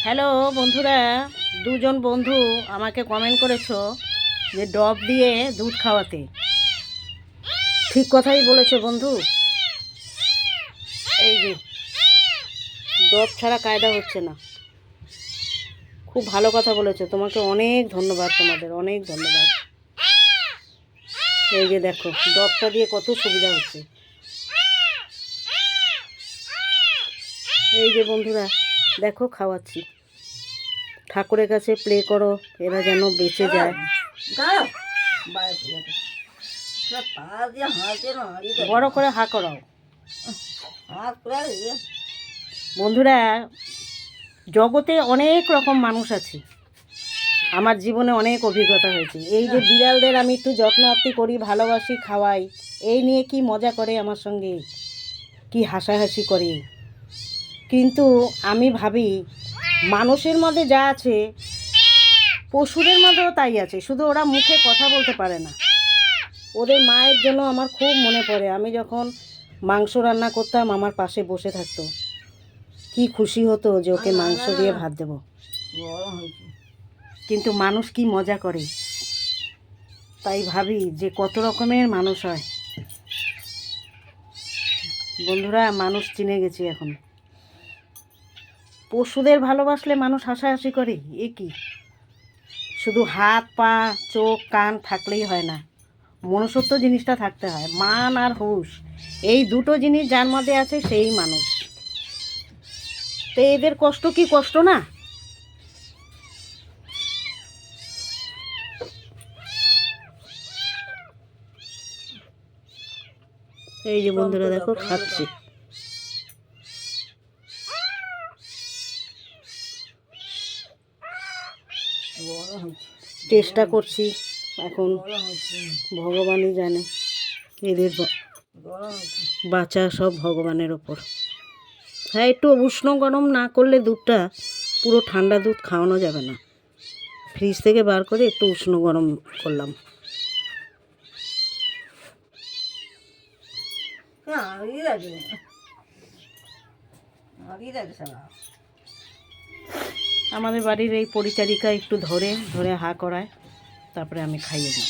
Hello বন্ধুরা, দুজন বন্ধু আমাকে কমেন্ট করেছো যে ডব দিয়ে দুধ খাওয়াতে। ঠিক কথাই বলেছো বন্ধু। এই যে ডব ছাড়া কায়দা হচ্ছে না। খুব ভালো কথা বলেছো, তোমাকে অনেক ধন্যবাদ, তোমাদের অনেক ধন্যবাদ। এই যে দেখো ডবটা দিয়ে কত সুবিধা হচ্ছে। এই যে বন্ধুরা দেখো খাওয়াচ্ছি। ঠাকুরের কাছে প্রে করো এরা যেন বেঁচে যায়। বড় করে হা করাও বন্ধুরা। জগতে অনেক রকম মানুষ আছে, আমার জীবনে অনেক অভিজ্ঞতা হয়েছে। এই যে বিড়ালদের আমি একটু যত্ন আত্তি করি, ভালোবাসি, খাওয়াই, এই নিয়ে কি মজা করে আমার সঙ্গে, কি হাসাহাসি করে। কিন্তু আমি ভাবি মানুষের মধ্যে যা আছে পশুদের মধ্যেও তাই আছে, শুধু ওরা মুখে কথা বলতে পারে না। ওদের মায়ের জন্য আমার খুব মনে পড়ে। আমি যখন মাংস রান্না করতাম আমার পাশে বসে থাকতো, কি খুশি হতো যে ওকে মাংস দিয়ে ভাত দেবো। কিন্তু মানুষ কি মজা করে, তাই ভাবি যে কত রকমের মানুষ হয়। বন্ধুরা মানুষ চিনে গেছি এখন। পশুদের ভালোবাসলে মানুষ হাসাহাসি করে, এ কি? শুধু হাত পা চোখ কান থাকলেই হয় না, মনুষ্যত্ব জিনিসটা থাকতে হয়। মান আর হুঁশ, এই দুটো জিনিস যার মধ্যে আছে সেই মানুষ। তো এদের কষ্ট কি কষ্ট না? এই যে বন্ধুরা দেখো খাচ্ছি। চেষ্টা করছি, এখন ভগবানই জানে। এদের বাঁচা সব ভগবানের ওপর। হ্যাঁ, একটু উষ্ণ গরম না করলে দুধটা, পুরো ঠান্ডা দুধ খাওয়ানো যাবে না। ফ্রিজ থেকে বার করে একটু উষ্ণ গরম করলাম। আমাদের বাড়ির এই পরিচারিকা একটু ধরে ধরে হা করায়, তারপরে আমি খাইয়ে দিই।